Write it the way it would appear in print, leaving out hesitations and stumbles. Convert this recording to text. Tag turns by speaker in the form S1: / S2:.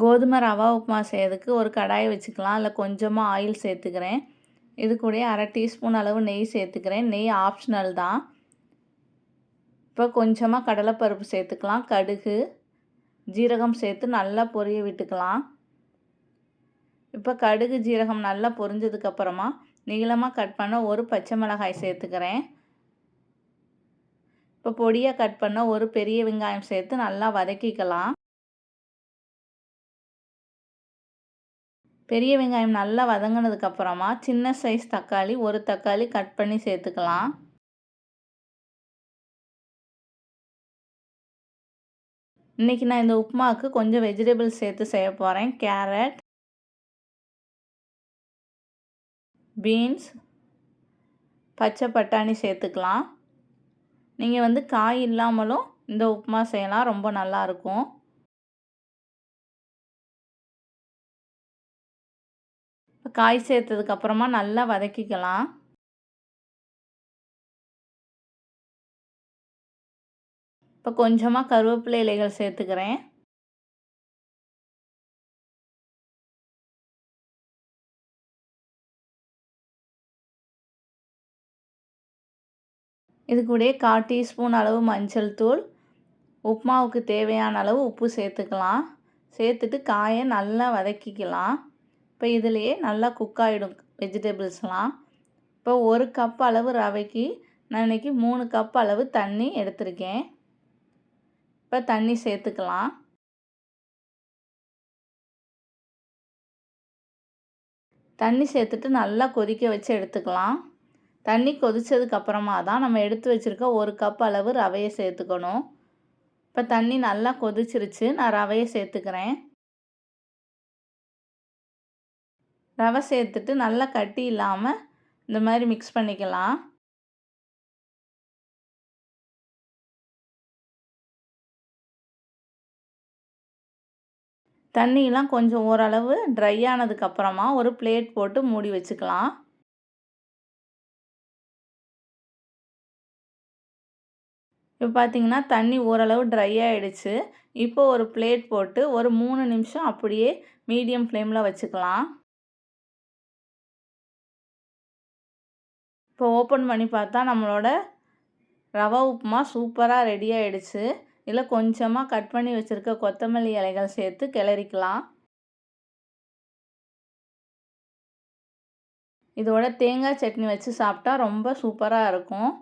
S1: கோதுமை ரவா உப்புமா செய்யறதுக்கு ஒரு கடாயை வச்சுக்கலாம். அதில் கொஞ்சமாக ஆயில் சேர்த்துக்கிறேன். இது கூடயே 1/2 டீஸ்பூன் அளவு நெய் சேர்த்துக்கிறேன். நெய் ஆப்ஷனல் தான். இப்போ கொஞ்சமாக கடலைப்பருப்பு சேர்த்துக்கலாம். கடுகு, ஜீரகம் சேர்த்து நல்லா பொரிய விட்டுக்கலாம். இப்போ கடுகு, ஜீரகம் நல்லா பொரிஞ்சதுக்கப்புறமா நீளமாக கட் பண்ண ஒரு பச்சை மிளகாய் சேர்த்துக்கிறேன். இப்போ பொடியாக கட் பண்ண ஒரு பெரிய வெங்காயம் சேர்த்து நல்லா வதக்கிக்கலாம். பெரிய வெங்காயம் நல்லா வதங்கினதுக்கப்புறமா சின்ன சைஸ் தக்காளி, ஒரு தக்காளி கட் பண்ணி சேர்த்துக்கலாம். இன்றைக்கி நான் இந்த உப்புமாவுக்கு கொஞ்சம் வெஜிடபிள்ஸ் சேர்த்து செய்ய போகிறேன். கேரட், பீன்ஸ், பச்சை பட்டாணி சேர்த்துக்கலாம். நீங்கள் காய் இல்லாமலும் இந்த உப்புமா செய்யலாம், ரொம்ப நல்லாயிருக்கும். காய் சேர்த்ததுக்கப்புறமா நல்லா வதக்கிக்கலாம். இப்போ கொஞ்சமாக கருவேப்பிலை இலைகள் சேர்த்துக்கிறேன். இது கூட 1/4 டீஸ்பூன் அளவு மஞ்சள் தூள், உப்புமாவுக்கு தேவையான அளவு உப்பு சேர்த்துக்கலாம். சேர்த்துட்டு காயை நல்லா வதக்கிக்கலாம். இப்போ இதிலையே நல்லா குக் ஆகிடும் வெஜிடபிள்ஸ்லாம். இப்போ 1 கப் அளவு ரவைக்கு நான் இன்றைக்கி 3 கப் அளவு தண்ணி எடுத்திருக்கேன். இப்போ தண்ணி சேர்த்துக்கலாம். தண்ணி சேர்த்துட்டு நல்லா கொதிக்க வச்சு எடுத்துக்கலாம். தண்ணி கொதித்ததுக்கப்புறமா தான் நம்ம எடுத்து வச்சுருக்க 1 கப் அளவு ரவையை சேர்த்துக்கணும். இப்போ தண்ணி நல்லா கொதிச்சிருச்சு. நான் ரவையை சேர்த்துக்கிறேன். ரவை சேர்த்துட்டு நல்லா கட்டி இல்லாமல் இந்த மாதிரி மிக்ஸ் பண்ணிக்கலாம். தண்ணியெலாம் கொஞ்சம் ஓரளவு ட்ரை ஆனதுக்கப்புறமா ஒரு பிளேட் போட்டு மூடி வச்சுக்கலாம். இப்போ பார்த்தீங்கன்னா தண்ணி ஓரளவு ட்ரை ஆகிடுச்சு. இப்போ ஒரு பிளேட் போட்டு ஒரு 3 நிமிஷம் அப்படியே மீடியம் ஃப்ளேமில் வச்சுக்கலாம். இப்போ ஓப்பன் பண்ணி பார்த்தா நம்மளோட ரவா உப்புமா சூப்பராக ரெடி ஆகிடுச்சு. இதில் கொஞ்சமாக கட் பண்ணி வச்சுருக்க கொத்தமல்லி இலைகள் சேர்த்து கிளறிக்கலாம். இதோட தேங்காய் சட்னி வச்சு சாப்பிட்டா ரொம்ப சூப்பராக இருக்கும்.